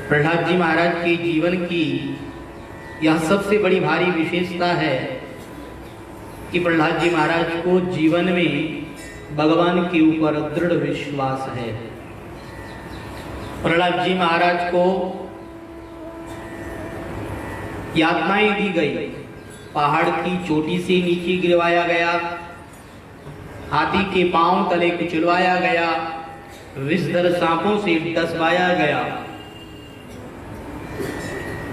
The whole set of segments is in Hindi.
प्रहलाद जी महाराज के जीवन की यह सबसे बड़ी भारी विशेषता है कि प्रहलाद जी महाराज को जीवन में भगवान के ऊपर दृढ़ विश्वास है। प्रहलाद जी महाराज को यातनाएं दी गई, पहाड़ की चोटी से नीचे गिरवाया गया, हाथी के पांव तले कुचलवाया गया, विषधर सांपों से डसवाया गया,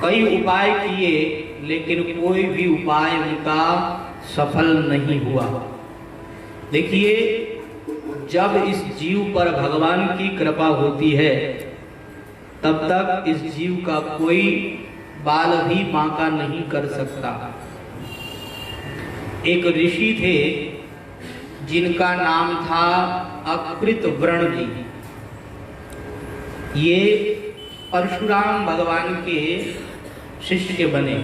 कई उपाय किए लेकिन कोई भी उपाय उनका सफल नहीं हुआ। देखिए, जब इस जीव पर भगवान की कृपा होती है तब तक इस जीव का कोई बाल भी बांका नहीं कर सकता। एक ऋषि थे जिनका नाम था अकृतवर्ण जी। ये परशुराम भगवान के शिष्य बने।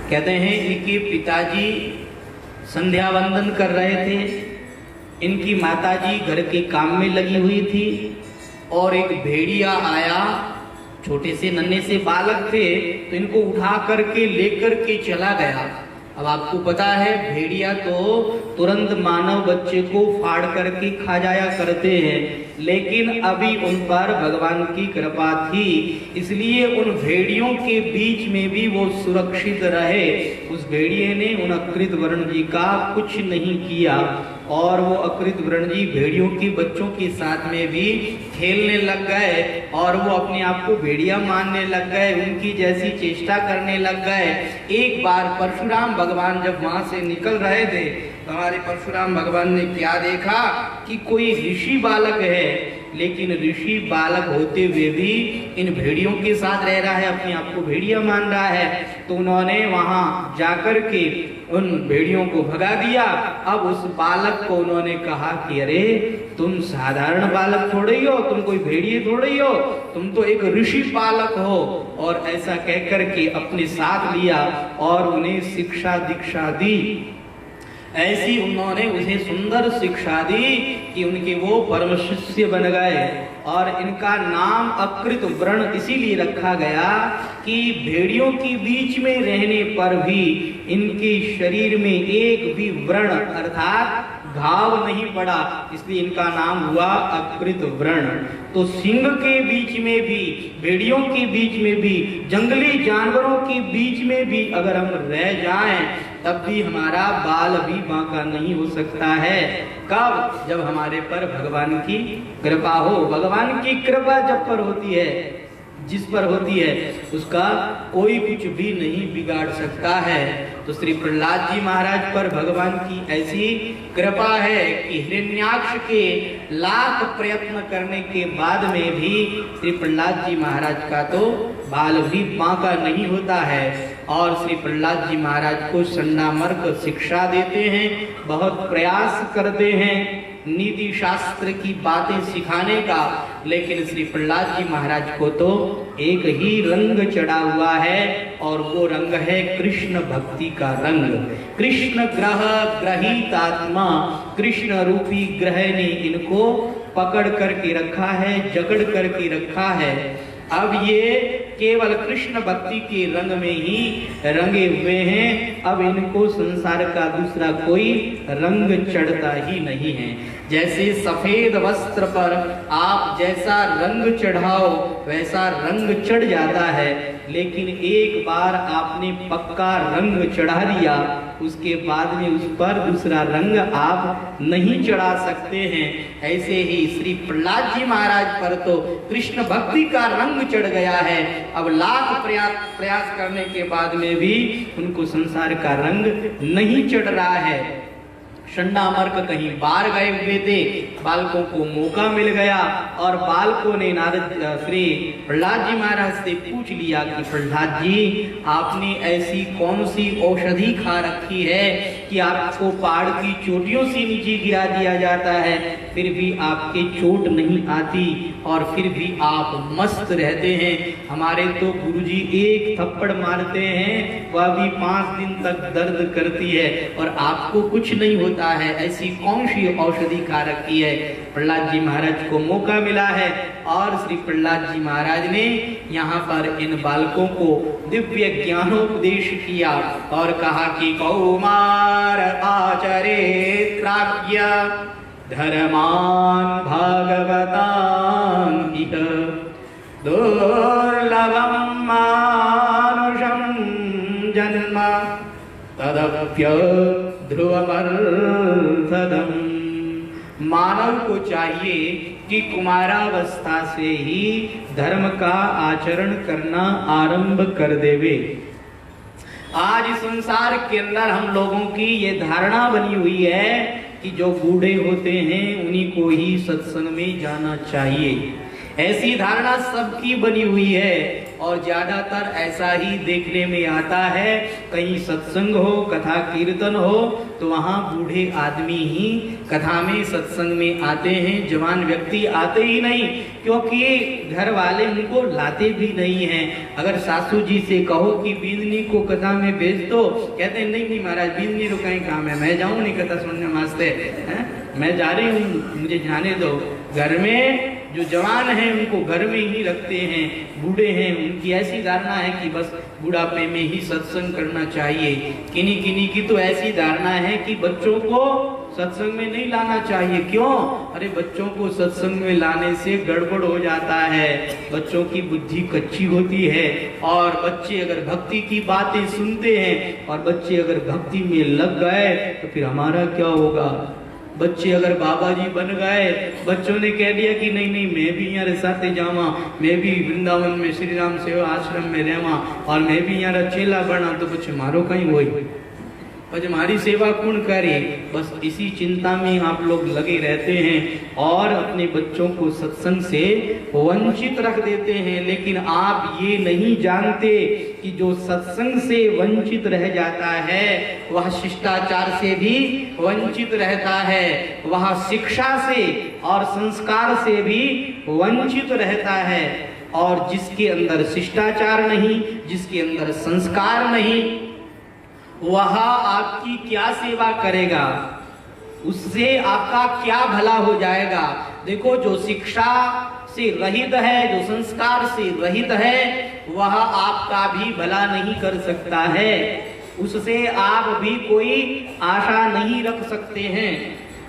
कहते हैं इनके पिताजी संध्या वंदन कर रहे थे, इनकी माताजी घर के काम में लगी हुई थी और एक भेड़िया आया, छोटे से नन्हे से बालक थे तो इनको उठा करके लेकर के चला गया। अब आपको पता है भेड़िया तो तुरंत मानव बच्चे को फाड़ करके खा जाया करते हैं, लेकिन अभी उन पर भगवान की कृपा थी, इसलिए उन भेड़ियों के बीच में भी वो सुरक्षित रहे। उस भेड़िए ने उन अकृतवर्ण जी का कुछ नहीं किया और वो अकृतवर्ण जी भेड़ियों के बच्चों के साथ में भी खेलने लग गए और वो अपने आप को भेड़िया मानने लग गए, उनकी जैसी चेष्टा करने लग गए। एक बार परशुराम भगवान जब वहां से निकल रहे थे तो हमारे परशुराम भगवान ने क्या देखा कि कोई ऋषि बालक है, लेकिन ऋषि बालक होते हुए भी इन भेड़ियों के साथ रह रहा है, अपने आप को भेड़िया मान रहा है। तो उन्होंने वहां जाकर के उन भेड़ियों को भगा दिया। अब उस बालक को उन्होंने कहा कि अरे तुम साधारण बालक थोड़े ही हो, तुम कोई भेड़िए थोड़े ही हो, तुम तो एक ऋषि बालक हो। और ऐसा कहकर के अपने साथ लिया और उन्हें शिक्षा दीक्षा दी। ऐसी उन्होंने उसे सुंदर शिक्षा दी कि उनके वो परम शिष्य बन गए। और इनका नाम अकृतवर्ण इसीलिए रखा गया कि भेड़ियों के बीच में रहने पर भी इनके शरीर में एक भी व्रण अर्थात घाव नहीं पड़ा, इसलिए इनका नाम हुआ अकृतवर्ण। तो सिंह के बीच में भी, भेड़ियों के बीच में भी, जंगली जानवरों के बीच में भी अगर हम रह जाएं तब भी हमारा बाल भी बांका नहीं हो सकता है। कब? जब हमारे पर भगवान की कृपा हो। भगवान की कृपा जब पर होती है, जिस पर होती है उसका कोई कुछ भी नहीं बिगाड़ सकता है। तो श्री प्रहलाद जी महाराज पर भगवान की ऐसी कृपा है कि हिरण्याक्ष के लाख प्रयत्न करने के बाद में भी श्री प्रहलाद जी महाराज का तो बाल भी बांका नहीं होता है। और श्री प्रहलाद जी महाराज को सन्नामर्क शिक्षा देते हैं, बहुत प्रयास करते हैं नीति शास्त्र की बातें सिखाने का, लेकिन श्री प्रहलाद जी महाराज को तो एक ही रंग चढ़ा हुआ है और वो रंग है कृष्ण भक्ति का रंग। कृष्ण ग्रह ग्रहित आत्मा, कृष्ण रूपी ग्रह ने इनको पकड़ करके रखा है, जकड़ करके रखा है। अब ये केवल कृष्ण भक्ति के रंग में ही रंगे हुए हैं। अब इनको संसार का दूसरा कोई रंग चढ़ता ही नहीं है। जैसे सफेद वस्त्र पर आप जैसा रंग चढ़ाओ वैसा रंग चढ़ जाता है, लेकिन एक बार आपने पक्का रंग चढ़ा दिया उसके बाद में उस पर दूसरा रंग आप नहीं चढ़ा सकते हैं। ऐसे ही श्री प्रहलाद जी महाराज पर तो कृष्ण भक्ति का रंग चढ़ गया है। अब लाख प्रयास करने के बाद में भी उनको संसार का रंग नहीं चढ़ रहा है। षण्डामर्क कहीं बाहर गए हुए थे, बालकों को मौका मिल गया और बालकों ने नारद श्री प्रहलाद जी महाराज से पूछ लिया कि प्रहलाद जी आपने ऐसी कौन सी औषधि खा रखी है कि आपको पहाड़ की चोटियों से नीचे गिरा दिया जाता है, फिर भी आपके चोट नहीं आती और फिर भी आप मस्त रहते हैं। हमारे तो गुरुजी एक थप्पड़ मारते हैं, वह भी 5 दिन तक दर्द करती है और आपको कुछ नहीं होता है। ऐसी कौन सी औषधि खा रखी है? प्रहलाद जी महाराज को मौका मिला है और श्री प्रहलाद जी महाराज ने यहाँ पर इन बालकों को दिव्य ज्ञानोपदेश किया और कहा कि कौमार आचरेत् प्राज्ञ धर्मान् भागवतान् इह दुर्लभं मानुषं जन्म तदप्य ध्रुवमर्थदम्। मानव को चाहिए कि कुमारावस्था से ही धर्म का आचरण करना आरंभ कर देवे। आज संसार के अंदर हम लोगों की ये धारणा बनी हुई है कि जो बूढ़े होते हैं उन्हीं को ही सत्संग में जाना चाहिए। ऐसी धारणा सबकी बनी हुई है और ज्यादातर ऐसा ही देखने में आता है। कहीं सत्संग हो, कथा कीर्तन हो तो वहां बूढ़े आदमी ही कथा में सत्संग में आते हैं, जवान व्यक्ति आते ही नहीं, क्योंकि घर वाले उनको लाते भी नहीं हैं। अगर सासू जी से कहो कि बींदनी को कथा में भेज दो, कहते हैं नहीं नहीं महाराज बींदनी तो कहीं काम है, मैं जाऊं नहीं कथा सुनने वास्ते, मैं जा रही हूँ, मुझे जाने दो। घर में जो जवान हैं उनको घर में ही रखते हैं, बूढ़े हैं उनकी ऐसी धारणा है कि बस बुढ़ापे में ही सत्संग करना चाहिए। किन्हीं किन्हीं की तो ऐसी धारणा है कि बच्चों को सत्संग में नहीं लाना चाहिए। क्यों? अरे बच्चों को सत्संग में लाने से गड़बड़ हो जाता है, बच्चों की बुद्धि कच्ची होती है और बच्चे अगर भक्ति की बातें सुनते हैं और बच्चे अगर भक्ति में लग गए तो फिर हमारा क्या होगा? बच्चे अगर बाबा जी बन गए, बच्चों ने कह दिया कि नहीं नहीं मैं भी यहाँ साथे जावा, मैं भी वृंदावन में श्री राम सेवा आश्रम में रहवा और मैं भी यहाँ चेला बना, तो कुछ मारो कहीं होई, बस हमारी सेवा कौन करे? बस इसी चिंता में आप लोग लगे रहते हैं और अपने बच्चों को सत्संग से वंचित रख देते हैं। लेकिन आप ये नहीं जानते कि जो सत्संग से वंचित रह जाता है वह शिष्टाचार से भी वंचित रहता है, वह शिक्षा से और संस्कार से भी वंचित रहता है। और जिसके अंदर शिष्टाचार नहीं, जिसके अंदर संस्कार नहीं, वह आपकी क्या सेवा करेगा? उससे आपका क्या भला हो जाएगा? देखो, जो शिक्षा से रहित है, जो संस्कार से रहित है, वह आपका भी भला नहीं कर सकता है, उससे आप भी कोई आशा नहीं रख सकते हैं।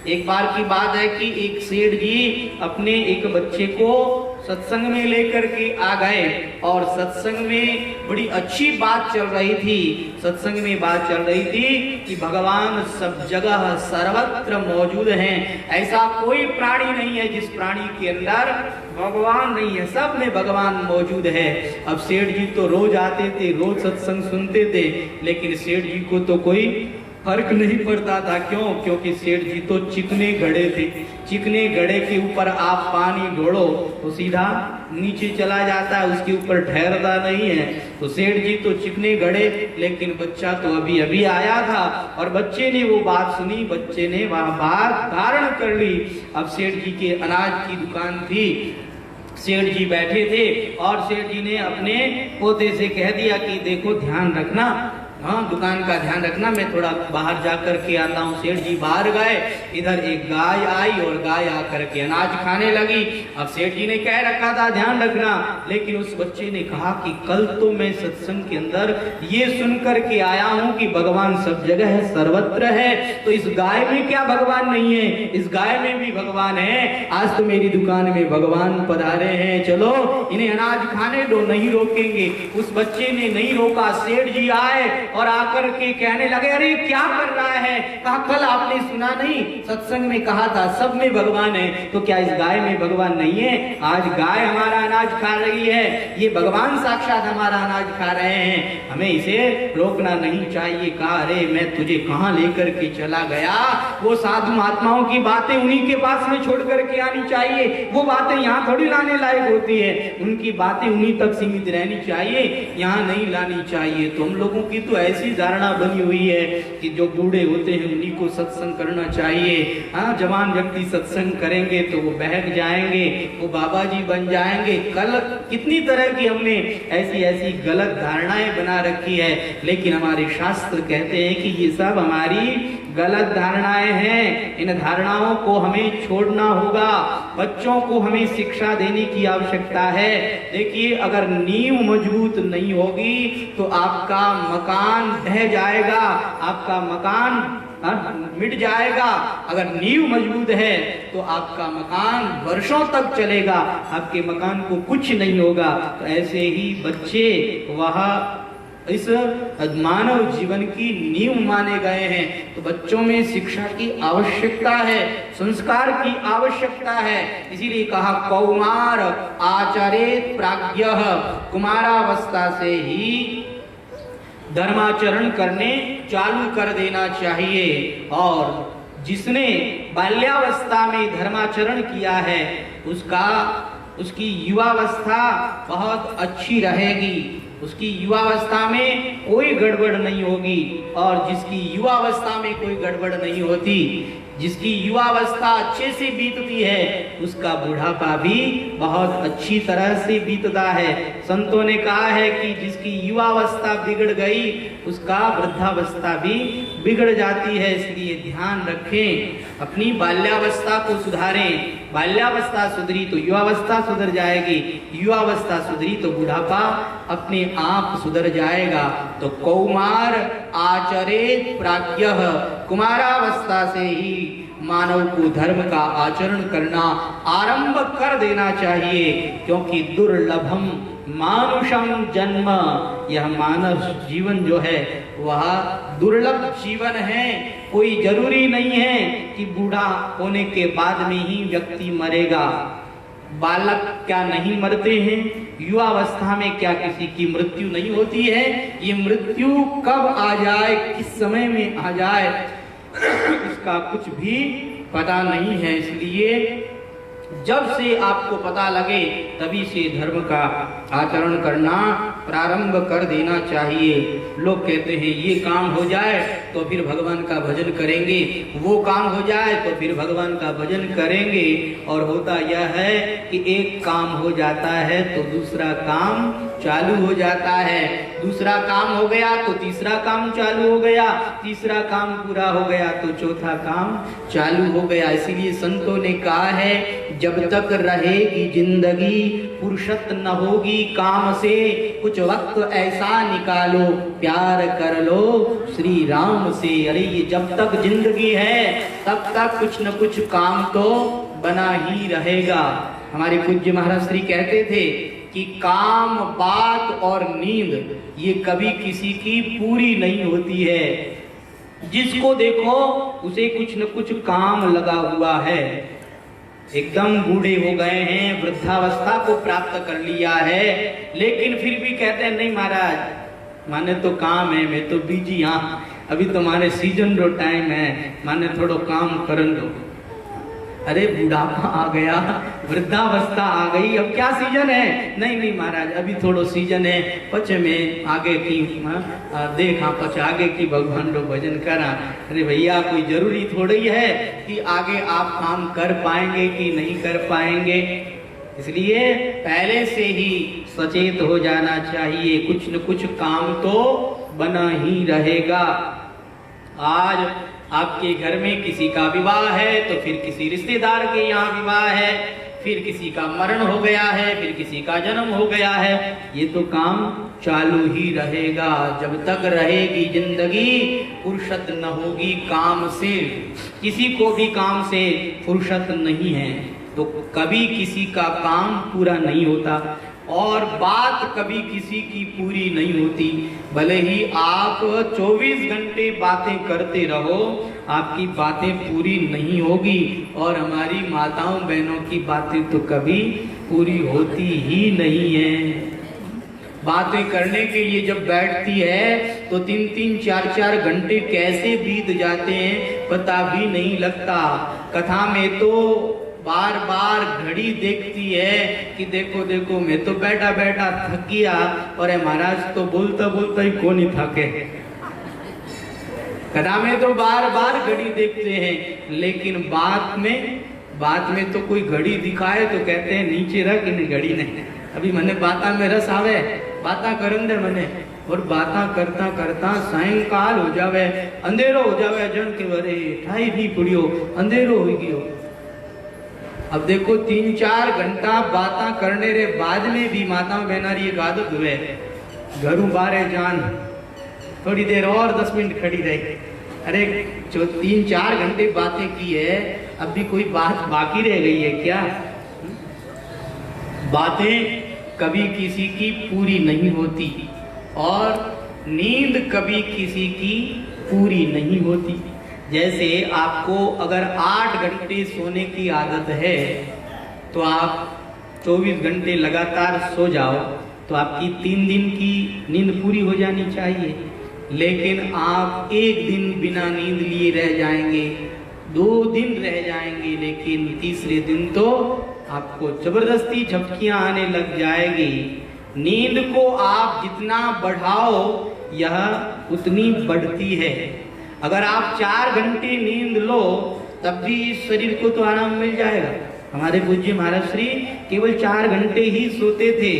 एक बार की बात है कि एक सेठ जी अपने एक बच्चे को सत्संग में लेकर के आ गए और सत्संग में बड़ी अच्छी बात चल रही थी। सत्संग में बात चल रही थी कि भगवान सब जगह सर्वत्र मौजूद हैं, ऐसा कोई प्राणी नहीं है जिस प्राणी के अंदर भगवान नहीं है, सब में भगवान मौजूद है। अब सेठ जी तो रोज आते थे, रोज सत्संग सुनते थे, लेकिन सेठ जी को तो कोई फर्क नहीं पड़ता था। क्यों? क्योंकि सेठ जी तो चिकने घड़े थे, चिकने घड़े के ऊपर आप पानी ढोड़ो तो सीधा नीचे चला जाता है, उसके ऊपर ठहरता नहीं है। तो सेठ जी तो चिकने घड़े, लेकिन बच्चा तो अभी अभी आया था और बच्चे ने वो बात सुनी, बच्चे ने वह बात धारण कर ली। अब सेठ जी के अनाज की दुकान थी, सेठ जी बैठे थे और सेठ जी ने अपने पोते से कह दिया कि देखो ध्यान रखना, हाँ दुकान का ध्यान रखना, मैं थोड़ा बाहर जाकर के आता हूँ। सेठ जी बाहर गए, इधर एक गाय आई और गाय आकर के अनाज खाने लगी। अब सेठ जी ने कह रखा था ध्यान रखना, लेकिन उस बच्चे ने कहा कि कल तो मैं सत्संग के अंदर ये सुनकर के आया हूँ कि भगवान सब जगह है, सर्वत्र है, तो इस गाय में क्या भगवान नहीं है? इस गाय में भी भगवान है। आज तो मेरी दुकान में भगवान पधारे हैं, चलो इन्हें अनाज खाने दो, नहीं रोकेंगे। उस बच्चे ने नहीं रोका। सेठ जी आए और आकर के कहने लगे, अरे क्या कर रहा है? कहा कल आपने सुना नहीं, सत्संग में कहा था सब में भगवान है, तो क्या इस गाय में भगवान नहीं है? आज गाय हमारा अनाज खा रही है, ये भगवान साक्षात हमारा अनाज खा रहे हैं, हमें इसे रोकना नहीं चाहिए। कहा अरे मैं तुझे कहां लेकर के चला गया? वो साधु महात्माओं की बातें उन्हीं के पास में छोड़ करके आनी चाहिए, वो बातें यहाँ थोड़ी लाने लायक होती है, उनकी बातें उन्हीं तक सीमित रहनी चाहिए, यहाँ नहीं लानी चाहिए। तो हम लोगों की तो ऐसी धारणा बनी हुई है कि जो बूढ़े होते हैं उन्हीं को सत्संग करना चाहिए। हाँ, जवान व्यक्ति सत्संग करेंगे तो वो बहक जाएंगे, वो बाबा जी बन जाएंगे। कल कितनी तरह की हमने ऐसी ऐसी गलत धारणाएं बना रखी है, लेकिन हमारे शास्त्र कहते हैं कि ये सब हमारी गलत धारणाएं हैं। इन धारणाओं को हमें छोड़ना होगा। बच्चों को हमें शिक्षा देने की आवश्यकता है। देखिए, अगर नींव मजबूत नहीं होगी तो आपका मकान ढह जाएगा, आपका मकान मिट जाएगा। अगर नींव मजबूत है तो आपका मकान वर्षों तक चलेगा, आपके मकान को कुछ नहीं होगा। तो ऐसे ही बच्चे वह इस मानव जीवन की नींव माने गए हैं। तो बच्चों में शिक्षा की आवश्यकता है, संस्कार की आवश्यकता है। इसीलिए कहा कौमार आचरेत प्राज्ञः, कुमारावस्था से ही धर्माचरण करने चालू कर देना चाहिए। और जिसने बाल्यावस्था में धर्माचरण किया है उसकी युवावस्था बहुत अच्छी रहेगी, उसकी युवावस्था में कोई गड़बड़ नहीं होगी। और जिसकी युवावस्था में कोई गड़बड़ नहीं होती, जिसकी युवावस्था अच्छे से बीतती है, उसका बुढ़ापा भी बहुत अच्छी तरह से बीतता है। संतों ने कहा है कि जिसकी युवावस्था बिगड़ गई उसका वृद्धावस्था भी बिगड़ जाती है। इसलिए ध्यान रखें, अपनी बाल्यावस्था को सुधारें। बाल्यावस्था सुधरी तो युवावस्था सुधर जाएगी, युवावस्था सुधरी तो बुढ़ापा अपने आप सुधर जाएगा। तो कौमार आचरेत प्राज्ञः, कुमारावस्था से ही मानव को धर्म का आचरण करना आरंभ कर देना चाहिए। क्योंकि दुर्लभम मानुषम जन्म, यह मानव जीवन जो है वह दुर्लभ जीवन है। कोई जरूरी नहीं है कि बूढ़ा होने के बाद में ही व्यक्ति मरेगा। बालक क्या नहीं मरते हैं? युवावस्था में क्या किसी की मृत्यु नहीं होती है? ये मृत्यु कब आ जाए, किस समय में आ जाए, इसका कुछ भी पता नहीं है। इसलिए जब से आपको पता लगे तभी से धर्म का आचरण करना प्रारंभ कर देना चाहिए। लोग कहते हैं ये काम हो जाए तो फिर भगवान का भजन करेंगे, वो काम हो जाए तो फिर भगवान का भजन करेंगे। और होता यह है कि एक काम हो जाता है तो दूसरा काम चालू हो जाता है, दूसरा काम हो गया तो तीसरा काम चालू हो गया, तीसरा काम पूरा हो गया तो चौथा काम चालू हो गया। इसीलिए संतों ने कहा है, जब तक रहेगी जिंदगी फुर्सत न होगी काम से, कुछ वक्त ऐसा निकालो प्यार कर लो श्री राम से। अरे ये जब तक जिंदगी है तब तक कुछ न कुछ काम तो बना ही रहेगा। हमारे पूज्य महाराज श्री कहते थे कि काम, बात और नींद ये कभी किसी की पूरी नहीं होती है। जिसको देखो उसे कुछ न कुछ काम लगा हुआ है। एकदम बूढ़े हो गए हैं, वृद्धावस्था को प्राप्त कर लिया है, लेकिन फिर भी कहते हैं नहीं महाराज माने तो काम है, मैं तो बिजी हाँ, अभी तो माने सीजन रो टाइम है, माने थोड़ो काम करन दो। अरे बुढ़ापा आ गया, वृद्धावस्था आ गई, अब क्या सीजन है? नहीं नहीं महाराज अभी थोड़ो सीजन है, पचे में आगे की देखा पच आगे की भगवान रो भजन करा। अरे भैया कोई जरूरी थोड़ी है कि आगे आप काम कर पाएंगे कि नहीं कर पाएंगे। इसलिए पहले से ही सचेत हो जाना चाहिए, कुछ न कुछ काम तो बना ही रहेगा। आज आपके घर में किसी का विवाह है तो फिर किसी रिश्तेदार के यहाँ विवाह है, फिर किसी का मरण हो गया है, फिर किसी का जन्म हो गया है, ये तो काम चालू ही रहेगा। जब तक रहेगी जिंदगी फुर्सत न होगी काम से। किसी को भी काम से फुर्सत नहीं है तो कभी किसी का काम पूरा नहीं होता और बात कभी किसी की पूरी नहीं होती। भले ही आप 24 घंटे बातें करते रहो, आपकी बातें पूरी नहीं होगी। और हमारी माताओं बहनों की बातें तो कभी पूरी होती ही नहीं है। बातें करने के लिए जब बैठती है तो 3-3, 4-4 घंटे कैसे बीत जाते हैं पता भी नहीं लगता। कथा में तो बार बार घड़ी देखती है कि देखो देखो मैं तो बैठा बैठा थक गया और महाराज तो बोलता बोलता ही कौन ही थके। कथा में तो बार बार घड़ी देखते हैं, लेकिन बात में तो कोई घड़ी दिखाए तो कहते हैं नीचे रख, इन घड़ी नहीं। अभी मने बाता में रस आवे, बाता करन दे मने, और बाता करता करता सायंकाल हो जावे, अंधेरो हो जावे, जन के वरे ठाई भी पड़ियो, अंधेरो हो गयो। अब देखो 3-4 घंटा बाता करने रे बाद में भी माता बहनारी एक आदत हुए, घरों बारे जान थोड़ी देर और 10 मिनट खड़ी रही। अरे जो 3-4 घंटे बातें की है, अब भी कोई बात बाकी रह गई है क्या? बातें कभी किसी की पूरी नहीं होती और नींद कभी किसी की पूरी नहीं होती। जैसे आपको अगर 8 घंटे सोने की आदत है तो आप 24 घंटे लगातार सो जाओ तो आपकी 3 दिन की नींद पूरी हो जानी चाहिए। लेकिन आप एक दिन बिना नींद लिए रह जाएंगे, 2 दिन रह जाएंगे, लेकिन तीसरे दिन तो आपको जबरदस्ती झपकियां आने लग जाएगी। नींद को आप जितना बढ़ाओ यह उतनी बढ़ती है। अगर आप 4 घंटे नींद लो तब भी इस शरीर को तो आराम मिल जाएगा। हमारे पूज्य महाराज श्री केवल 4 घंटे ही सोते थे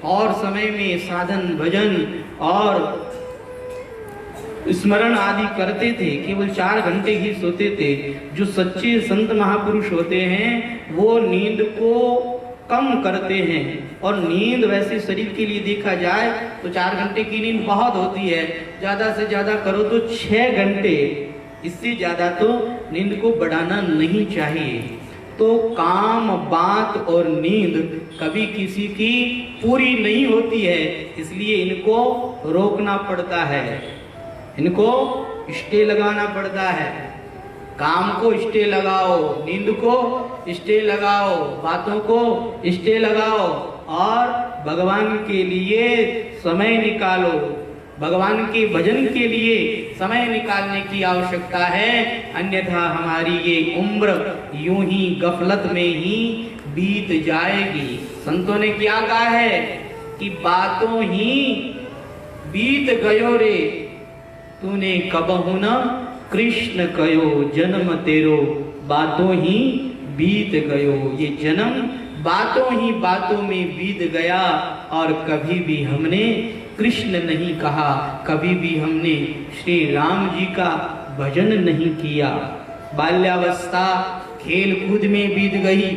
और समय में साधन भजन और स्मरण आदि करते थे, केवल 4 घंटे ही सोते थे। जो सच्चे संत महापुरुष होते हैं वो नींद को कम करते हैं। और नींद वैसे शरीर के लिए देखा जाए तो 4 घंटे की नींद बहुत होती है, ज्यादा से ज्यादा करो तो 6 घंटे, इससे ज्यादा तो नींद को बढ़ाना नहीं चाहिए। तो काम, बात और नींद कभी किसी की पूरी नहीं होती है, इसलिए इनको रोकना पड़ता है, इनको स्टे लगाना पड़ता है। काम को स्टे लगाओ, नींद को स्टे लगाओ, बातों को स्टे लगाओ और भगवान के लिए समय निकालो। भगवान के भजन के लिए समय निकालने की आवश्यकता है, अन्यथा हमारी ये उम्र यूं ही गफलत में ही बीत जाएगी। संतों ने क्या कहा है कि बातों ही बीत गयो रे, तूने कबहु न कृष्ण कयो, जन्म तेरो बातों ही बीत गयो। ये जन्म बातों ही बातों में बीत गया और कभी भी हमने कृष्ण नहीं कहा, कभी भी हमने श्री राम जी का भजन नहीं किया। बाल्यावस्था खेल कूद में बीत गई,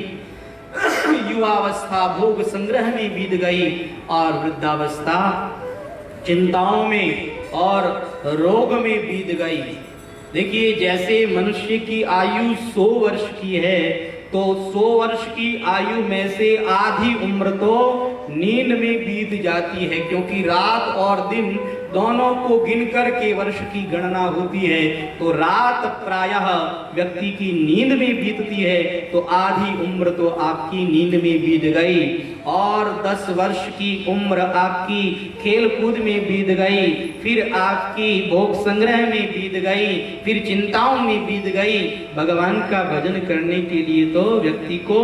युवावस्था भोग संग्रह में बीत गई और वृद्धावस्था चिंताओं में और रोग में बीत गई। देखिए, जैसे मनुष्य की आयु 100 वर्ष की है तो 100 वर्ष की आयु में से आधी उम्र तो नींद में बीत जाती है, क्योंकि रात और दिन दोनों को गिन करके वर्ष की गणना होती है। तो रात प्रायः व्यक्ति की नींद में बीतती है, तो आधी उम्र तो आपकी नींद में बीत गई और 10 वर्ष की उम्र आपकी खेल कूद में बीत गई, फिर आपकी भोग संग्रह में बीत गई, फिर चिंताओं में बीत गई। भगवान का भजन करने के लिए तो व्यक्ति को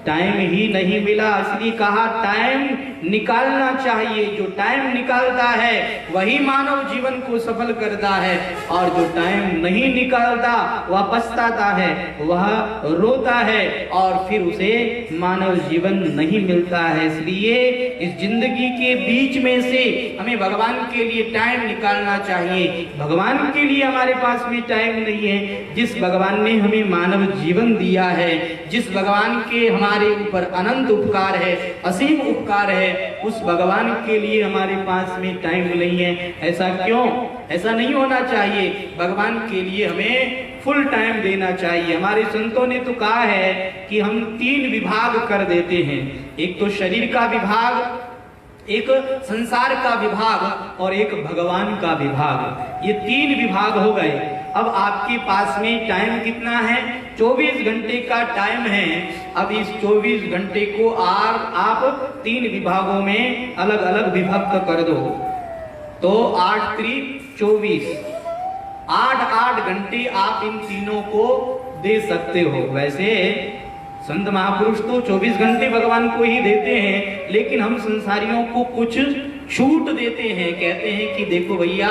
टाइम ही नहीं मिला, इसलिए कहा टाइम निकालना चाहिए। जो टाइम निकालता है वही मानव जीवन को सफल करता है, और जो टाइम नहीं निकालता वह पछताता है, वह रोता है और फिर उसे मानव जीवन नहीं मिलता है। इसलिए इस जिंदगी के बीच में से हमें भगवान के लिए टाइम निकालना चाहिए। भगवान के लिए हमारे पास में टाइम नहीं है। जिस भगवान ने हमें मानव जीवन दिया है, जिस भगवान के हमारे ऊपर अनंत उपकार है, असीम उपकार है, उस भगवान के लिए हमारे पास में टाइम नहीं है। ऐसा क्यों? ऐसा नहीं होना चाहिए। भगवान के लिए हमें फुल टाइम देना चाहिए। हमारे संतों ने तो कहा है कि हम 3 विभाग कर देते हैं, एक तो शरीर का विभाग, एक संसार का विभाग और एक भगवान का विभाग। ये 3 विभाग हो गए। अब आपके पास में टाइम कितना है? 24 घंटे का टाइम है। अब इस 24 घंटे को आप 3 विभागों में अलग अलग विभक्त कर दो, तो 8 त्रिक 24, 8-8 घंटे आप इन तीनों को दे सकते हो। वैसे संत महापुरुष तो 24 घंटे भगवान को ही देते हैं, लेकिन हम संसारियों को कुछ छूट देते हैं। कहते हैं कि देखो भैया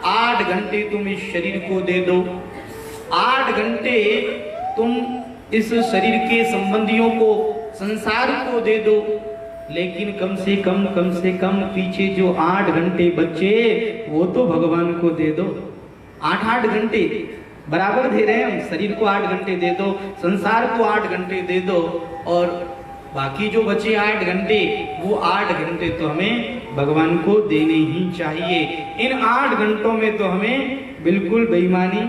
8 घंटे तुम इस शरीर को दे दो, 8 घंटे तुम इस शरीर के संबंधियों को, संसार को दे दो, लेकिन कम से कम पीछे जो 8 घंटे बचे वो तो भगवान को दे दो। 8 घंटे बराबर दे रहे हैं हम, शरीर को 8 घंटे दे दो, संसार को 8 घंटे दे दो, और बाकी जो बचे 8 घंटे वो 8 घंटे तो हमें भगवान को देने ही चाहिए। इन 8 घंटों में तो हमें बिल्कुल बेईमानी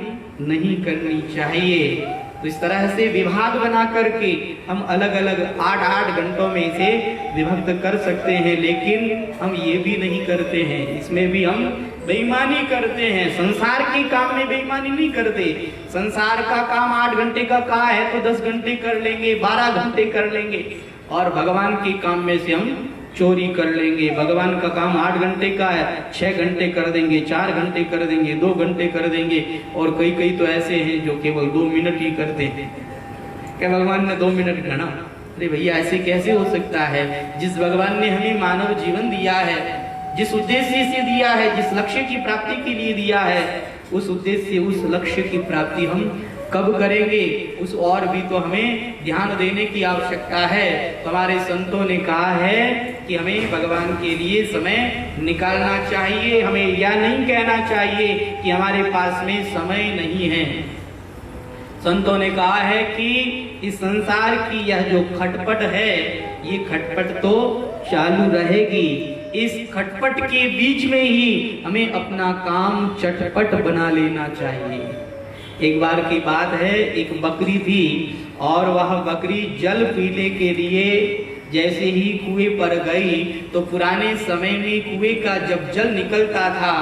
नहीं करनी चाहिए। तो इस तरह से विभाग बना करके हम अलग अलग 8 घंटों में इसे विभक्त कर सकते हैं, लेकिन हम ये भी नहीं करते हैं, इसमें भी हम बेईमानी करते हैं। संसार के काम में बेईमानी नहीं करते। संसार का काम 8 घंटे का कहा है तो 10 घंटे कर लेंगे, 12 घंटे कर लेंगे, और भगवान के काम में से हम चोरी कर लेंगे। भगवान का काम 8 घंटे का है, 6 घंटे कर देंगे, 4 घंटे कर देंगे, 2 घंटे कर देंगे, और कई तो ऐसे हैं जो केवल 2 मिनट ही करते हैं। क्या भगवान ने 2 मिनट गणा? अरे भैया ऐसे कैसे हो सकता है? जिस भगवान ने हमें मानव जीवन दिया है, जिस उद्देश्य से दिया है, जिस लक्ष्य की प्राप्ति के लिए दिया है, उस उद्देश्य, उस लक्ष्य की प्राप्ति हम कब करेंगे? उस और भी तो हमें ध्यान देने की आवश्यकता है। तो हमारे संतों ने कहा है कि हमें भगवान के लिए समय निकालना चाहिए। हमें यह नहीं कहना चाहिए कि हमारे पास में समय नहीं है। संतों ने कहा है कि इस संसार की यह जो खटपट है, ये खटपट तो चालू रहेगी। इस खटपट के बीच में ही हमें अपना काम चटपट बना लेना चाहिए। एक बार की बात है, एक बकरी थी और वह बकरी जल पीने के लिए जैसे ही कुएं पर गई, तो पुराने समय में कुएं का जब जल निकलता था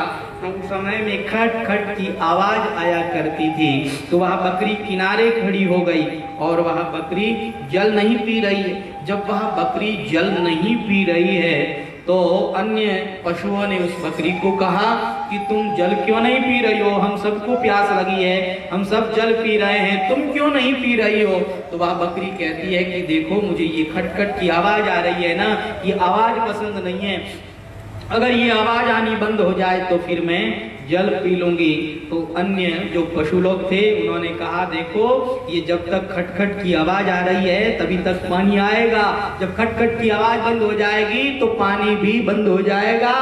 तो उस समय में खट खट की आवाज आया करती थी। तो वह बकरी किनारे खड़ी हो गई और वह बकरी जल नहीं पी रही है। जब वह बकरी जल नहीं पी रही है तो अन्य पशुओं ने उस बकरी को कहा कि तुम जल क्यों नहीं पी रही हो? हम सबको प्यास लगी है, हम सब जल पी रहे हैं, तुम क्यों नहीं पी रही हो? तो वह बकरी कहती है कि देखो मुझे ये खटखट की आवाज आ रही है ना, ये आवाज पसंद नहीं है। अगर ये आवाज आनी बंद हो जाए तो फिर मैं जल पी लूंगी। तो अन्य जो पशु लोग थे उन्होंने कहा देखो ये जब तक खटखट की आवाज आ रही है तभी तक पानी आएगा, जब खटखट की आवाज बंद हो जाएगी तो पानी भी बंद हो जाएगा।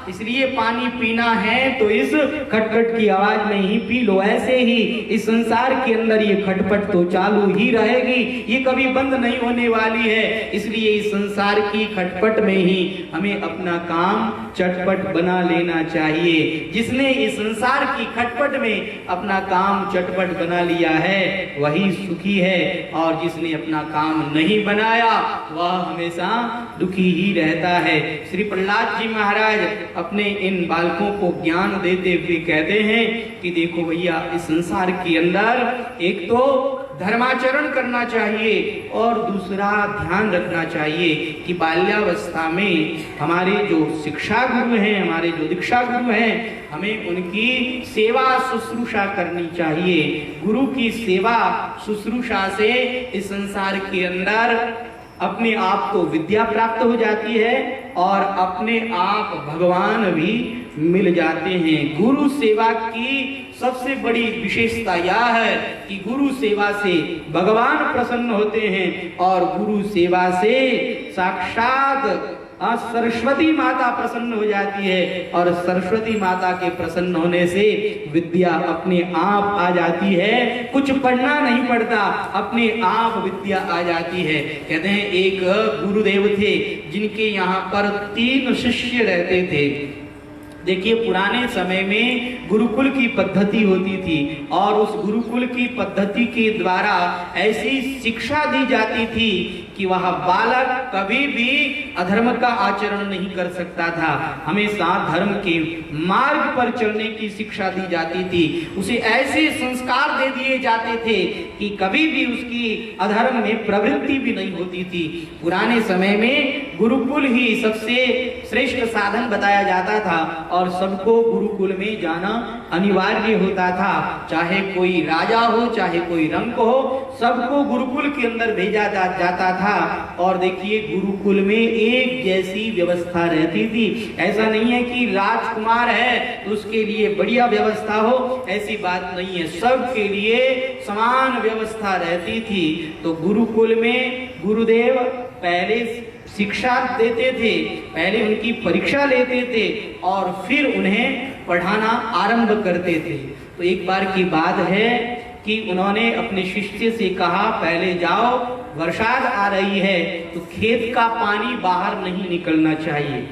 इसलिए पानी पीना है तो इस खटखट की आवाज में ही पी लो। ऐसे ही इस संसार के अंदर ये खटपट तो चालू ही रहेगी, ये कभी बंद नहीं होने वाली है। इसलिए इस संसार की खटपट में ही हमें अपना काम चटपट बना लेना चाहिए। जिसने इस संसार की खटपट में अपना काम चटपट बना लिया है वही सुखी है, और जिसने अपना काम नहीं बनाया वह हमेशा दुखी ही रहता है। श्री प्रहलाद जी महाराज अपने इन बालकों को ज्ञान देते हुए कहते हैं कि देखो भैया इस संसार के अंदर एक तो धर्माचरण करना चाहिए और दूसरा ध्यान रखना चाहिए कि बाल्यावस्था में हमारे जो शिक्षा गुरु हैं, हमारे जो दीक्षा गुरु हैं, हमें उनकी सेवा शुश्रूषा करनी चाहिए। गुरु की सेवा शुश्रूषा से इस संसार के अंदर अपने आप को विद्या प्राप्त हो जाती है और अपने आप भगवान भी मिल जाते हैं। गुरु सेवा की सबसे बड़ी विशेषता यह है कि गुरु सेवा से भगवान प्रसन्न होते हैं और गुरु सेवा से साक्षात सरस्वती माता प्रसन्न हो जाती है, और सरस्वती माता के प्रसन्न होने से विद्या अपने आप आ जाती है। कुछ पढ़ना नहीं पड़ता, अपने आप विद्या आ जाती है। कहते हैं एक गुरुदेव थे जिनके यहाँ पर 3 शिष्य रहते थे। देखिए पुराने समय में गुरुकुल की पद्धति होती थी और उस गुरुकुल की पद्धति के द्वारा ऐसी शिक्षा दी जाती थी कि वह बालक कभी भी अधर्म का आचरण नहीं कर सकता था। हमेशा धर्म के मार्ग पर चलने की शिक्षा दी जाती थी। उसे ऐसे संस्कार दे दिए जाते थे कि कभी भी उसकी अधर्म में प्रवृत्ति भी नहीं होती थी। पुराने समय में गुरुकुल ही सबसे श्रेष्ठ साधन बताया जाता था और सबको गुरुकुल में जाना अनिवार्य होता था। चाहे कोई राजा हो, चाहे कोई रंक हो, सबको गुरुकुल के अंदर भेजा जाता था। और देखिए गुरुकुल में एक जैसी व्यवस्था रहती थी। ऐसा नहीं है कि राजकुमार है तो उसके लिए बढ़िया व्यवस्था हो, ऐसी बात नहीं है। सबके लिए समान व्यवस्था रहती थी। तो गुरुकुल में गुरुदेव पहले शिक्षा देते थे, पहले उनकी परीक्षा लेते थे और फिर उन्हें पढ़ाना आरंभ करते थे। तो एक बार की बात है कि उन्होंने अपने शिष्य से कहा, पहले जाओ, बरसात आ रही है तो खेत का पानी बाहर नहीं निकलना चाहिए।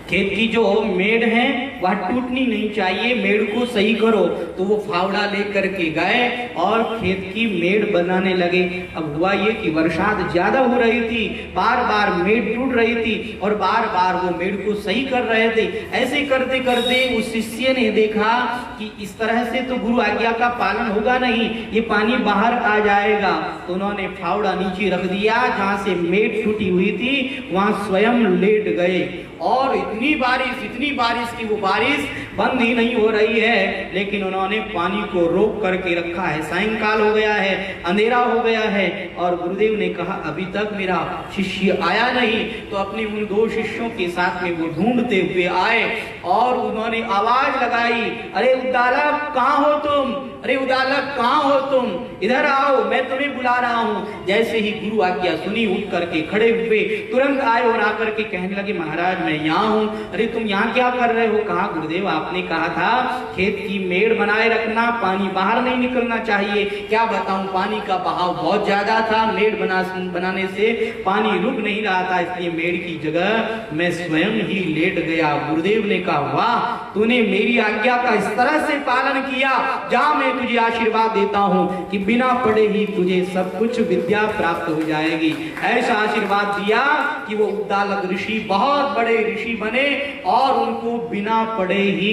खेत की जो मेड़ है वह टूटनी नहीं चाहिए, मेड़ को सही करो। तो वो फावड़ा लेकर के गए और खेत की मेड़ बनाने लगे। अब हुआ ये कि बरसात ज्यादा हो रही थी, बार बार मेड़ टूट रही थी और बार बार वो मेड़ को सही कर रहे थे। ऐसे करते करते उस शिष्य ने देखा कि इस तरह से तो गुरु आज्ञा का पालन होगा नहीं, ये पानी बाहर आ जाएगा। तो उन्होंने फावड़ा नीचे रख दिया, जहां से मेड़ टूटी हुई थी वहां स्वयं लेट गए। और इतनी बारिश की वो बारिश बंद ही नहीं हो रही है, लेकिन उन्होंने पानी को रोक करके रखा है। सायंकाल हो गया है, अंधेरा हो गया है और गुरुदेव ने कहा अभी तक मेरा शिष्य आया नहीं। तो अपने उन दो शिष्यों के साथ में वो ढूंढते हुए आए और उन्होंने आवाज लगाई, अरे उद्दालक कहाँ हो तुम, अरे उद्दालक कहाँ हो तुम, इधर आओ, मैं तुम्हें बुला रहा हूँ। जैसे ही गुरु आज्ञा सुनी, उठ करके खड़े हुए, तुरंत आए और आकर के कहने लगे, महाराज मैं यहाँ हूँ। अरे तुम यहाँ क्या कर रहे हो? कहा गुरुदेव आपने कहा था खेत की मेड़ बनाए रखना, पानी बाहर नहीं निकलना चाहिए। क्या बताऊं, पानी का बहाव बहुत ज्यादा था, मेड़ बनाने से पानी रुक नहीं रहा था, इसलिए मेड़ की जगह मैं स्वयं ही लेट गया। गुरुदेव ने कहा वाह, तूने मेरी आज्ञा का इस तरह से पालन किया, जा मैं तुझे आशीर्वाद देता हूँ कि बिना पढ़े ही तुझे सब कुछ विद्या प्राप्त हो जाएगी। ऐसा आशीर्वाद दिया कि वो उद्दालक ऋषि बहुत बड़े ऋषि बने और उनको बिना पढ़े ही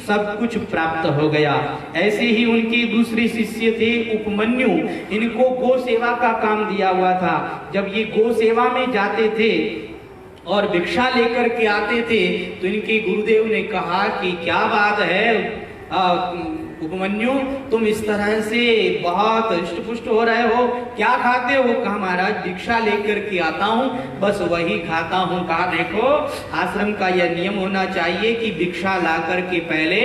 सब कुछ प्राप्त हो गया। ऐसे ही उनके दूसरे शिष्य थे उपमन्यु, इनको गो सेवा का काम दिया हुआ था। जब ये गो सेवा में जाते थे और भिक्षा लेकर के आते थे तो इनके गुरुदेव ने कहा कि क्या बात है उपमन्यु, तुम इस तरह से बहुत हृष्ट पुष्ट हो रहे हो, क्या खाते हो? कहा महाराज भिक्षा लेकर के आता हूँ, बस वही खाता हूँ। कहा देखो आश्रम का यह नियम होना चाहिए कि भिक्षा ला करके पहले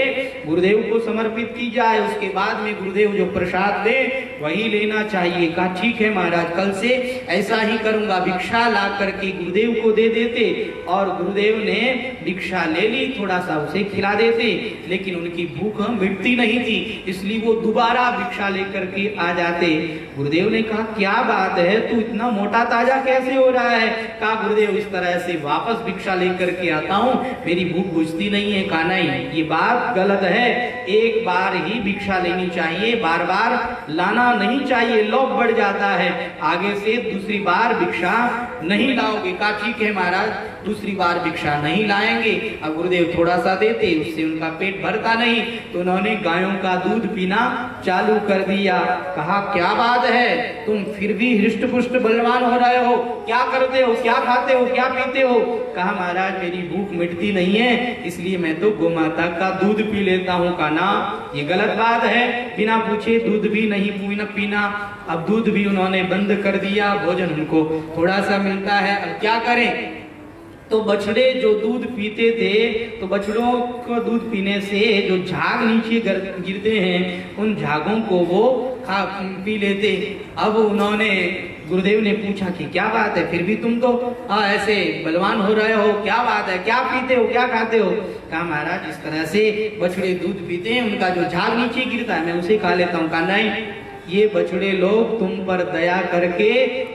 गुरुदेव को समर्पित की जाए, उसके बाद में गुरुदेव जो प्रसाद दे वही लेना चाहिए। कहा ठीक है महाराज, कल से ऐसा ही करूंगा। भिक्षा ला करके गुरुदेव को दे देते और गुरुदेव ने भिक्षा ले ली, थोड़ा सा उसे खिला देते, लेकिन उनकी भूख मिटती नहीं थी, इसलिए वो दोबारा भिक्षा लेकर के आ जाते। गुरुदेव ने कहा क्या बात है, तू इतना मोटा ताजा कैसे हो रहा है? कहा गुरुदेव इस तरह से वापस भिक्षा लेकर के आता हूँ, मेरी भूख बुझती नहीं है। कहा नहीं, ये बात गलत है, एक बार ही भिक्षा लेनी चाहिए, बार बार लाना नहीं चाहिए, लोभ बढ़ जाता है, आगे से दूसरी बार भिक्षा नहीं लाओगे। कहा ठीक है महाराज, दूसरी बार भिक्षा नहीं लाएंगे। अब गुरुदेव थोड़ा सा देते, उससे उनका पेट भरता नहीं, तो उन्होंने गायों का दूध पीना चालू कर दिया। कहा क्या बात है, तुम फिर भी हृष्ट पुष्ट बलवान हो रहे हो, क्या करते हो, क्या खाते हो, क्या पीते हो? कहा महाराज मेरी भूख मिटती नहीं है, इसलिए मैं तो गोमाता का दूध पी लेता हूँ। कहा ना, ये गलत बात है, बिना पूछे दूध भी नहीं पीना। अब दूध भी उन्होंने बंद कर दिया, भोजन उनको थोड़ा सा मिलता है, अब क्या करें? तो बछड़े जो दूध पीते थे, तो बछड़ों को दूध पीने से जो झाग नीचे गिरते हैं, उन झागों को वो पी लेते। अब उन्होंने गुरुदेव ने पूछा कि क्या बात है, फिर भी तुम तो ऐसे बलवान हो रहे हो, क्या बात है, क्या पीते हो, क्या खाते हो? कहा महाराज इस तरह से बछड़े दूध पीते हैं, उनका जो झाग नीचे गिरता है मैं उसे खा लेता हूँ। कहा नहीं, ये बछड़े लोग तुम पर दया करके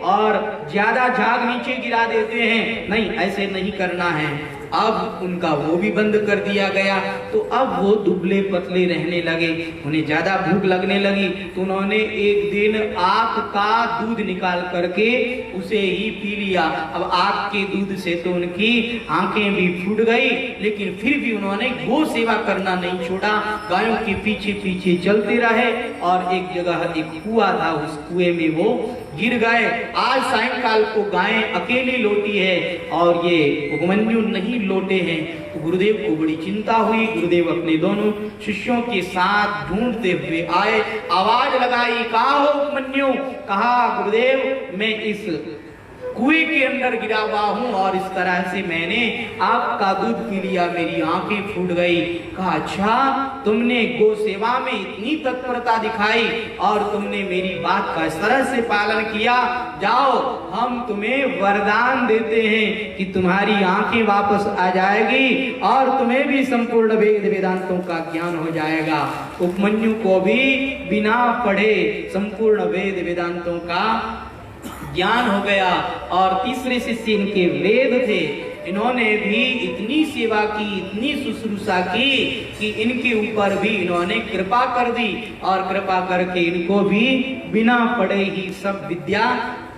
और ज्यादा झाग नीचे गिरा देते हैं, नहीं ऐसे नहीं करना है। अब उनका वो भी बंद कर दिया गया, तो अब वो दुबले पतले रहने लगे, उन्हें ज्यादा भूख लगने लगी, तो उन्होंने एक दिन आक का दूध निकाल करके उसे ही पी लिया। अब आक के दूध से तो उनकी आंखें भी फूट गई, लेकिन फिर भी उन्होंने गो सेवा करना नहीं छोड़ा, गायों के पीछे पीछे चलते रहे और एक जगह एक कुआं था, उस कुएं में वो गिर गए। आज सायंकाल को गाय अकेली लौटी है और ये उपमन्यु नहीं लौटे हैं। तो गुरुदेव को बड़ी चिंता हुई। गुरुदेव अपने दोनों शिष्यों के साथ ढूंढते हुए आए, आवाज लगाई, कहा हो उपमन्यु? कहा गुरुदेव मैं इस कुएं के अंदर गिरा हुआ हूं और इस तरह से मैंने आपका दूध पी लिया, मेरी आंखें फूट गई। कहा अच्छा, तुमने गो सेवा में इतनी तत्परता दिखाई और तुमने मेरी बात का इस तरह से पालन किया, जाओ हम तुम्हें वरदान देते हैं कि तुम्हारी आंखें वापस आ जाएगी और तुम्हें भी संपूर्ण वेद वेदांतों का ज्ञान हो जाएगा। उपमन्यु को भी बिना पढ़े संपूर्ण वेद वेदांतों का ज्ञान हो गया। और तीसरे शिष्य इनके वेद थे, इन्होंने भी इतनी सेवा की, इतनी शुश्रूषा की कि इनके ऊपर भी इन्होंने कृपा कर दी और कृपा करके इनको भी बिना पढ़े ही सब विद्या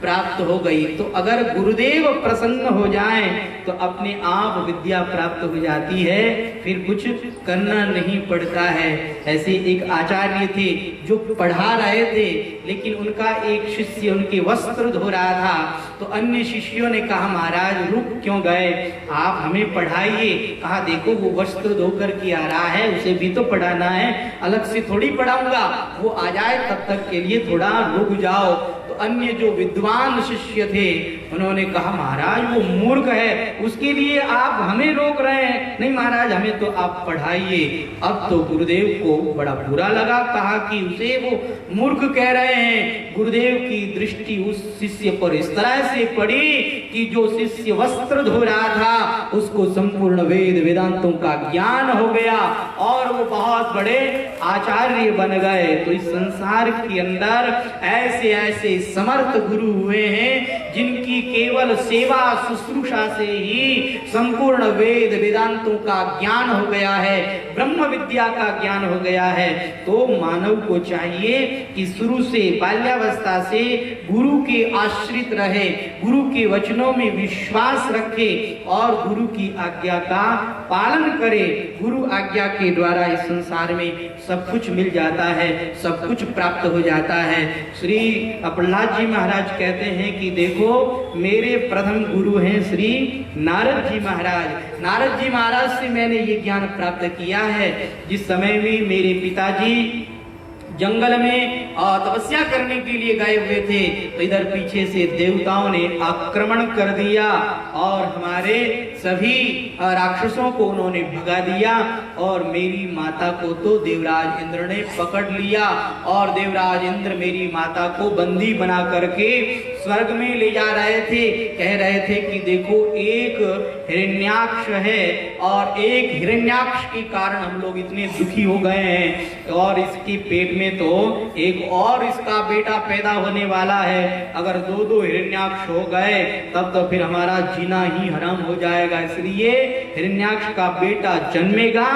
प्राप्त हो गई। तो अगर गुरुदेव प्रसन्न हो जाएं तो अपने आप विद्या प्राप्त हो जाती है, फिर कुछ करना नहीं पड़ता है। ऐसे एक आचार्य थे जो पढ़ा रहे थे, लेकिन उनका एक शिष्य उनके वस्त्र धो रहा था। तो अन्य शिष्यों ने कहा महाराज रुक क्यों गए, आप हमें पढ़ाइए। कहा देखो वो वस्त्र धोकर के आ रहा है, उसे भी तो पढ़ाना है, अलग से थोड़ी पढ़ाऊंगा, वो आ जाए तब तक के लिए थोड़ा रुक जाओ। तो अन्य जो विद्वान शिष्य थे उन्होंने कहा महाराज वो मूर्ख है, उसके लिए आप हमें रोक रहे हैं। नहीं महाराज हमें तो आप पढ़ाइए। अब तो गुरुदेव को बड़ा बुरा लगा, कहा कि उसे वो मूर्ख कह रहे हैं। गुरुदेव की दृष्टि उस शिष्य पर इस तरह से पड़ी कि जो शिष्य वस्त्र धो रहा था उसको संपूर्ण वेद वेदांतों का ज्ञान हो गया और वो बहुत बड़े आचार्य बन गए। तो इस संसार के अंदर ऐसे ऐसे समर्थ गुरु हुए हैं जिनकी केवल सेवा शुश्रूषा से ही संपूर्ण वेद वेदांतों का ज्ञान हो गया है, ब्रह्म विद्या का ज्ञान हो गया है। तो मानव को चाहिए कि शुरू से बाल्यावस्था से गुरु के आश्रित रहे, गुरु के वचनों में विश्वास रखे और गुरु की आज्ञा का पालन करे। गुरु आज्ञा के द्वारा इस संसार में सब कुछ मिल जाता है, सब कुछ प्राप्त हो जाता है। श्री प्रहलाद जी महाराज कहते हैं कि देखो मेरे प्रथम गुरु हैं श्री नारद जी महाराज। नारद जी महाराज से मैंने ये ज्ञान प्राप्त किया है। जिस समय में मेरे पिताजी जंगल में तपस्या करने के लिए गए हुए थे तो इधर पीछे से देवताओं ने आक्रमण कर दिया और हमारे सभी राक्षसों को उन्होंने भगा दिया और मेरी माता को तो देवराज इंद्र ने पकड़ लिया और देवराज इंद्र मेरी माता को बंदी बना करके स्वर्ग में ले जा रहे थे। कह रहे थे कि देखो एक हिरण्याक्ष है और एक हिरण्याक्ष के कारण हम लोग इतने दुखी हो गए हैं और इसके पेट में तो एक और इसका बेटा पैदा होने वाला है। अगर दो दो हिरण्याक्ष हो गए तब तो फिर हमारा जीना ही हराम हो जाएगा। इसलिए हिरण्याक्ष का बेटा जन्मेगा,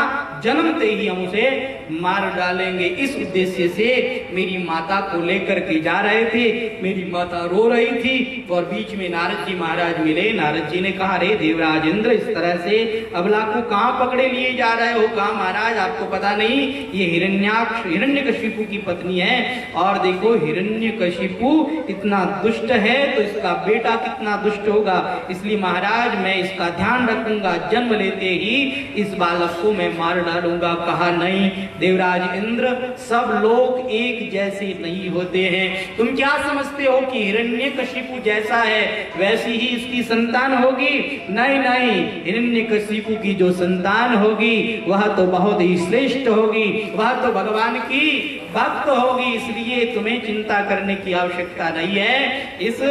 जन्मते ही हम उसे मार डालेंगे। इस उद्देश्य से मेरी माता को लेकर के जा रहे थे। मेरी माता रो रही थी और बीच में नारद जी महाराज मिले। नारद जी ने कहा रे देवराज इंद्र इस तरह से अबला को कहां पकड़े लिए जा रहे हो? कहा महाराज आपको पता नहीं ये हिरण्याक्ष हिरण्यकशिपु की पत्नी है और देखो हिरण्यकशिपु इतना दुष्ट है तो इसका बेटा कितना दुष्ट होगा, इसलिए महाराज मैं इसका ध्यान रखूंगा, जन्म लेते ही इस बालक को मैं मार डालूंगा। कहा नहीं देवराज इंद्र सब लोग एक जैसे नहीं होते हैं। तुम क्या समझते हो कि हिरण्यकशिपु जैसा है वैसी ही इसकी संतान होगी? नहीं नहीं, हिरण्यकशिपु की जो संतान होगी वह तो बहुत ही श्रेष्ठ होगी, वह तो भगवान की भक्त होगी। इसलिए तुम्हें चिंता करने की आवश्यकता नहीं है। इस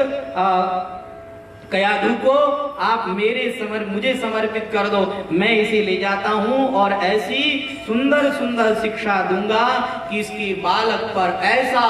कयाधु को आप मुझे समर्पित कर दो, मैं इसे ले जाता हूं और ऐसी सुंदर सुंदर शिक्षा दूंगा कि इसके बालक पर ऐसा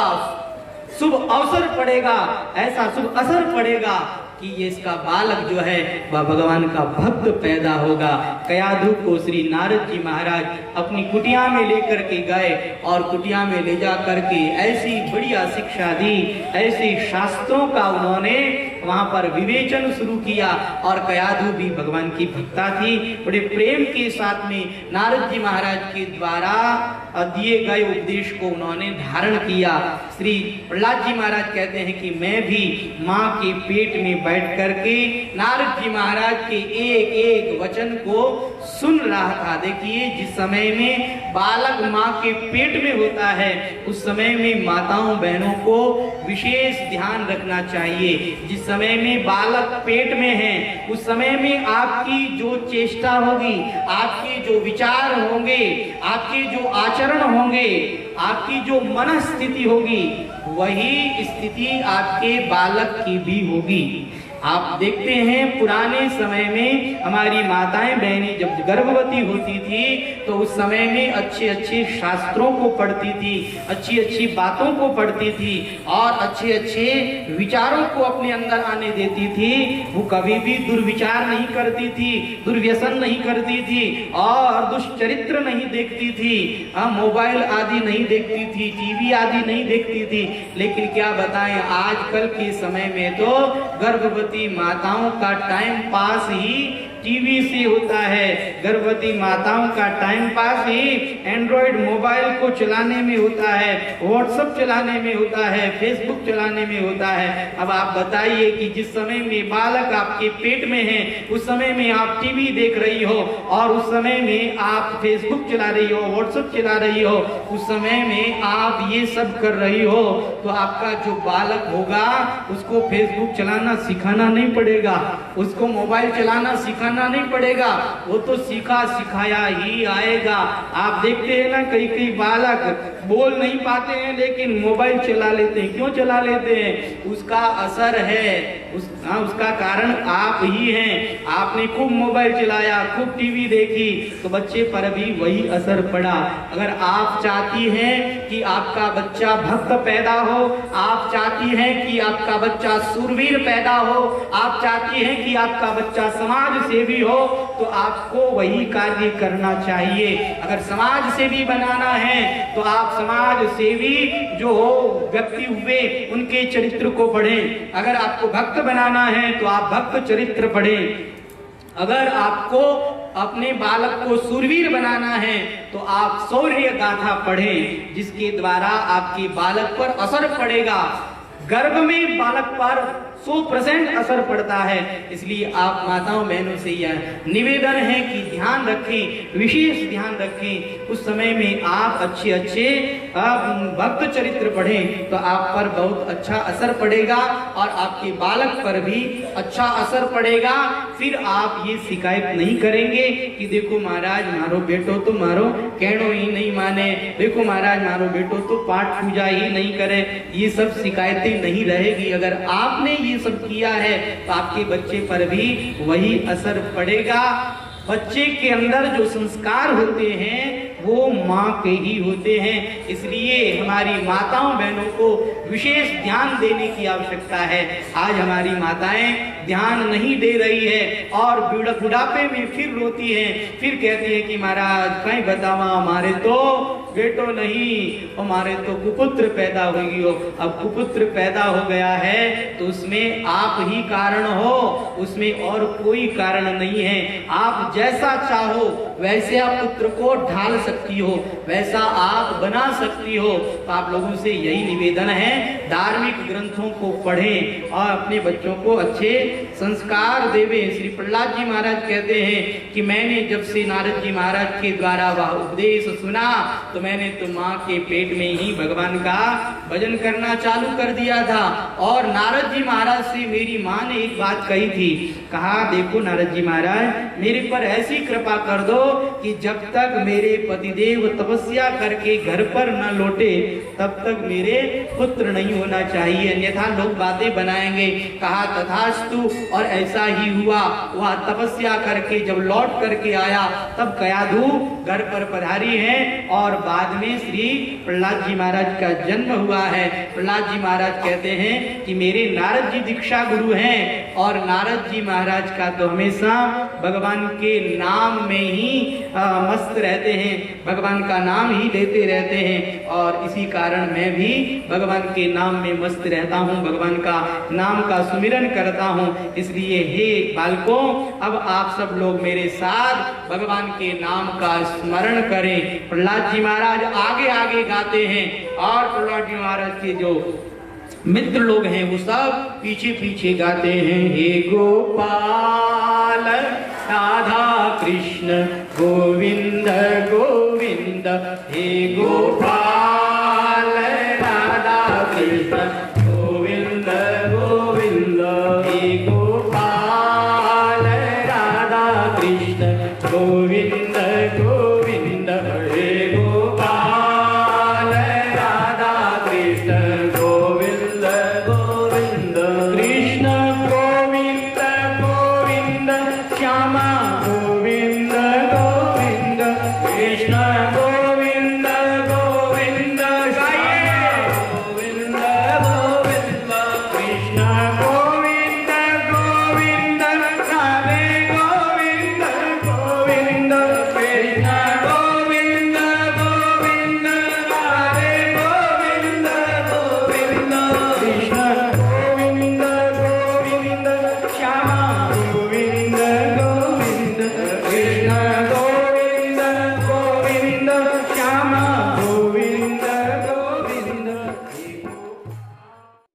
शुभ अवसर पड़ेगा, ऐसा शुभ असर पड़ेगा कि ये इसका बालक जो है वह भगवान का भक्त पैदा होगा। कयाधु को श्री नारद जी महाराज अपनी कुटिया में लेकर के गए और कुटिया में ले जा करके ऐसी बढ़िया शिक्षा दी, ऐसे शास्त्रों का उन्होंने वहां पर विवेचन शुरू किया और कयाधु भी भगवान की भक्ता थी। बड़े प्रेम के साथ में नारद जी महाराज के द्वारा दिए गए उपदेश को उन्होंने धारण किया। श्री प्रहलाद जी महाराज कहते हैं कि मैं भी माँ के पेट में बैठ करके नारद जी महाराज के एक एक वचन को सुन रहा था। देखिए, जिस समय में बालक माँ के पेट में होता है उस समय में माताओं बहनों को विशेष ध्यान रखना चाहिए। जिस समय में बालक पेट में है उस समय में आपकी जो चेष्टा होगी, आपके जो विचार होंगे, आपके जो आचरण होंगे, आपकी जो मनस्थिति होगी, वही स्थिति आपके बालक की भी होगी। आप देखते हैं पुराने समय में हमारी माताएं बहनें जब गर्भवती होती थी तो उस समय में अच्छे अच्छे शास्त्रों को पढ़ती थी, अच्छी अच्छी बातों को पढ़ती थी और अच्छे अच्छे विचारों को अपने अंदर आने देती थी। वो कभी भी दुर्विचार नहीं करती थी, दुर्व्यसन नहीं करती थी और दुष्चरित्र नहीं देखती थी, मोबाइल आदि नहीं देखती थी, टीवी आदि नहीं देखती थी। लेकिन क्या बताएं, आजकल के समय में तो गर्भवती माताओं का टाइम पास ही टीवी से होता है। गर्भवती माताओं का टाइम पास ही एंड्रॉइड मोबाइल को चलाने में होता है, व्हाट्सएप चलाने में होता है, फेसबुक चलाने में होता है। अब आप बताइए कि जिस समय में बालक आपके पेट में है उस समय में आप टीवी देख रही हो और उस समय में आप फेसबुक चला रही हो, व्हाट्सएप चला रही हो, उस समय में आप ये सब कर रही हो, तो आपका जो बालक होगा उसको फेसबुक चलाना सिखाना नहीं पड़ेगा, उसको मोबाइल चलाना सिखाना नहीं पड़ेगा, वो तो सीखा सिखाया ही आएगा। आप देखते हैं ना, कई कई बालक बोल नहीं पाते हैं लेकिन मोबाइल चला लेते हैं। क्यों चला लेते हैं? उसका असर है, उसका कारण आप ही हैं। आपने खूब मोबाइल चलाया, खूब टीवी देखी, तो बच्चे पर भी वही असर पड़ा। अगर आप चाहती हैं कि आपका बच्चा भक्त पैदा हो, आप चाहती हैं कि आपका बच्चा सूरवीर पैदा हो, आप चाहती हैं कि आपका बच्चा समाज सेवी हो, तो आपको वही कार्य करना चाहिए। अगर समाज सेवी बनाना है तो आप समाज सेवी जो हो व्यक्ति हुए उनके चरित्र को पढ़ें। अगर आपको भक्त बनाना है तो आप भक्त चरित्र पढ़ें। अगर आपको अपने बालक को सूरवीर बनाना है तो आप शौर्य गाथा पढ़ें, जिसके द्वारा आपके बालक पर असर पड़ेगा। गर्भ में बालक पर 100% असर पड़ता है। इसलिए आप माताओं बहनों से यह निवेदन है कि ध्यान रखें, विशेष ध्यान रखें। उस समय में आप अच्छे अच्छे भक्त चरित्र पढ़ें तो आप पर बहुत अच्छा असर पड़ेगा और आपके बालक पर भी अच्छा असर पड़ेगा। फिर आप ये शिकायत नहीं करेंगे कि देखो महाराज मारो बेटो तो मारो कहनो ही नहीं माने, देखो महाराज मारो बेटो तो पाठ पूजा ही नहीं करे। ये सब शिकायतें नहीं रहेगी। अगर आपने ये सब किया है तो आपके बच्चे पर भी वही असर पड़ेगा। बच्चे के अंदर जो संस्कार होते हैं वो माँ के ही होते हैं। इसलिए हमारी माताओं बहनों को विशेष ध्यान देने की आवश्यकता है। आज हमारी माताएं ध्यान नहीं दे रही है और बुढ़ापे में फिर रोती हैं, फिर कहती है कि महाराज कहीं बतावा हमारे तो बेटो नहीं, हमारे तो कुपुत्र पैदा हुई हो। अब कुपुत्र पैदा हो गया है तो उसमें आप ही कारण हो, उसमें और कोई कारण नहीं है। आप जैसा चाहो वैसे आप पुत्र को ढाल सकती हो, वैसा आप बना सकती हो। तो आप लोगों से यही निवेदन है, धार्मिक ग्रंथों को पढ़ें और अपने बच्चों को अच्छे संस्कार देवें। श्री प्रहलाद जी महाराज कहते हैं कि मैंने जब से नारद जी महाराज के द्वारा वह उपदेश सुना तो मैंने तो माँ के पेट में ही भगवान का भजन करना चालू कर दिया था। और नारद जी महाराज से मेरी माँ ने एक बात कही थी, कहा देखो नारद जी महाराज मेरे पर ऐसी कृपा कर दो कि जब तक मेरे पतिदेव तपस्या करके घर पर न लौटे तब तक मेरे पुत्र नहीं होना चाहिए, अन्यथा लोग बातें बनाएंगे। कहा तथास्तु, और ऐसा ही हुआ। वह तपस्या करके जब लौट करके आया तब कयाधु घर पर पधारी है और बाद में श्री प्रहलाद जी महाराज का जन्म हुआ है। प्रहलाद जी महाराज कहते हैं कि मेरे नारद जी दीक्षा गुरु हैं और नारद जी महाराज का तो हमेशा भगवान के नाम में ही मस्त रहते हैं, भगवान का नाम ही लेते रहते हैं। और इसी कारण मैं भी भगवान के नाम नाम में मस्त रहता हूँ, भगवान का नाम का सुमिरन करता हूँ। इसलिए हे बालकों, अब आप सब लोग मेरे साथ भगवान के नाम का स्मरण करें। प्रहलाद जी महाराज आगे आगे गाते हैं और प्रहलाद जी महाराज के जो मित्र लोग हैं वो सब पीछे पीछे गाते हैं। हे गोपाल राधा कृष्ण गोविंद गोविंद, हे गोपाल राधा कृष्ण गोविंद गोविंद, हे गोपाल राधा कृष्ण गोविंद गोविंद, हे गोपाल राधा कृष्ण गोविंद गोविंद, कृष्ण गोविंद गोविंद श्यामा